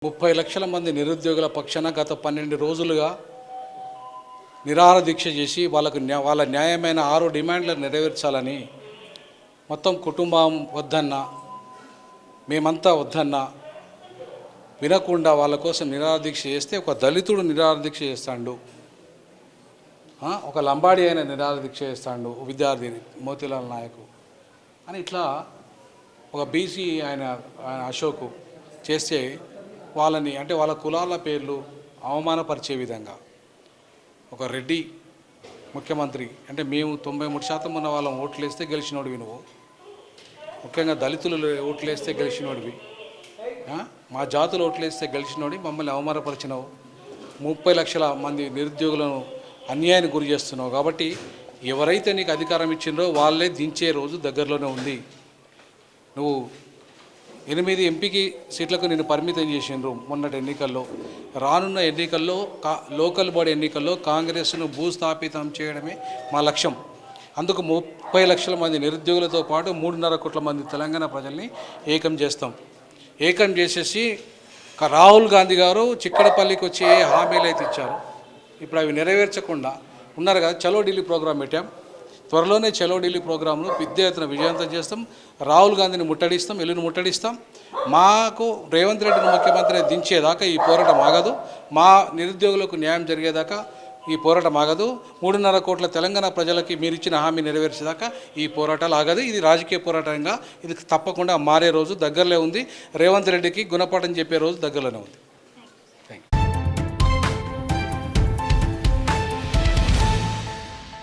30 లక్షల మంది నిరుద్యోగుల పక్షాన గత 12 రోజులుగా నిరాహార దీక్ష చేసి వాళ్ళ న్యాయమైన 6 డిమాండ్లను నెరవేర్చాలని మొత్తం కుటుంబం వద్దన్నా మేమంతా వద్దన్నా వినకుండా వాళ్ళ కోసం నిరాహార దీక్ష చేస్తే ఒక దళితుడు నిరాహార దీక్ష చేస్తాడు, ఒక లంబాడి అయిన నిరాహార దీక్ష చేస్తాడు, విద్యార్థి మోతీలాల్ నాయకు అని ఇట్లా ఒక బీసీ ఆయన అశోక్ చేస్తే వాళ్ళని అంటే వాళ్ళ కులాల పేర్లు అవమానపరిచే విధంగా ఒక రెడ్డి ముఖ్యమంత్రి అంటే మేము 93% ఉన్న వాళ్ళం ఓట్లు వేస్తే గెలిచినోడివి, నువ్వు ముఖ్యంగా దళితులు ఓట్లు వేస్తే గెలిచినోడివి, మా జాతులు ఓట్లు వేస్తే గెలిచినోడి మమ్మల్ని అవమానపరిచినావు, 30 లక్షల మంది నిరుద్యోగులను అన్యాయానికి గురి చేస్తున్నావు. కాబట్టి ఎవరైతే నీకు అధికారం ఇచ్చిండ్రో వాళ్ళే దించే రోజు దగ్గరలోనే ఉంది. నువ్వు 8 ఎంపీకి సీట్లకు నేను పరిమితం చేసిండ్రు మొన్నటి ఎన్నికల్లో. రానున్న ఎన్నికల్లో లోకల్ బాడీ ఎన్నికల్లో కాంగ్రెస్ను భూస్థాపితం చేయడమే మా లక్ష్యం. అందుకు 30 లక్షల మంది నిరుద్యోగులతో పాటు 3.5 కోట్ల మంది తెలంగాణ ప్రజల్ని ఏకం చేస్తాం. ఏకం చేసేసి రాహుల్ గాంధీ గారు చిక్కడపల్లికి వచ్చి ఏ హామీలు అయితే ఇచ్చారు ఇప్పుడు అవి నెరవేర్చకుండా ఉన్నారు కదా. చలో ఢిల్లీ ప్రోగ్రాం పెట్టాం. త్వరలోనే చలో ఢిల్లీ ప్రోగ్రాంను పెద్ద ఎత్తున విజయవంతం చేస్తాం. రాహుల్ గాంధీని ముట్టడిస్తాం, ఎల్లుని ముట్టడిస్తాం. మాకు రేవంత్ రెడ్డిని ముఖ్యమంత్రిని దించేదాకా ఈ పోరాటం ఆగదు. మా నిరుద్యోగులకు న్యాయం జరిగేదాకా ఈ పోరాటం ఆగదు. 3.5 కోట్ల తెలంగాణ ప్రజలకి మీరు ఇచ్చిన హామీ నెరవేర్చేదాకా ఈ పోరాటాలు ఆగదు. ఇది రాజకీయ పోరాటంగా ఇది తప్పకుండా మారే రోజు దగ్గరలో ఉంది. రేవంత్ రెడ్డికి గుణపాఠం చెప్పే రోజు దగ్గరలోనే ఉంది.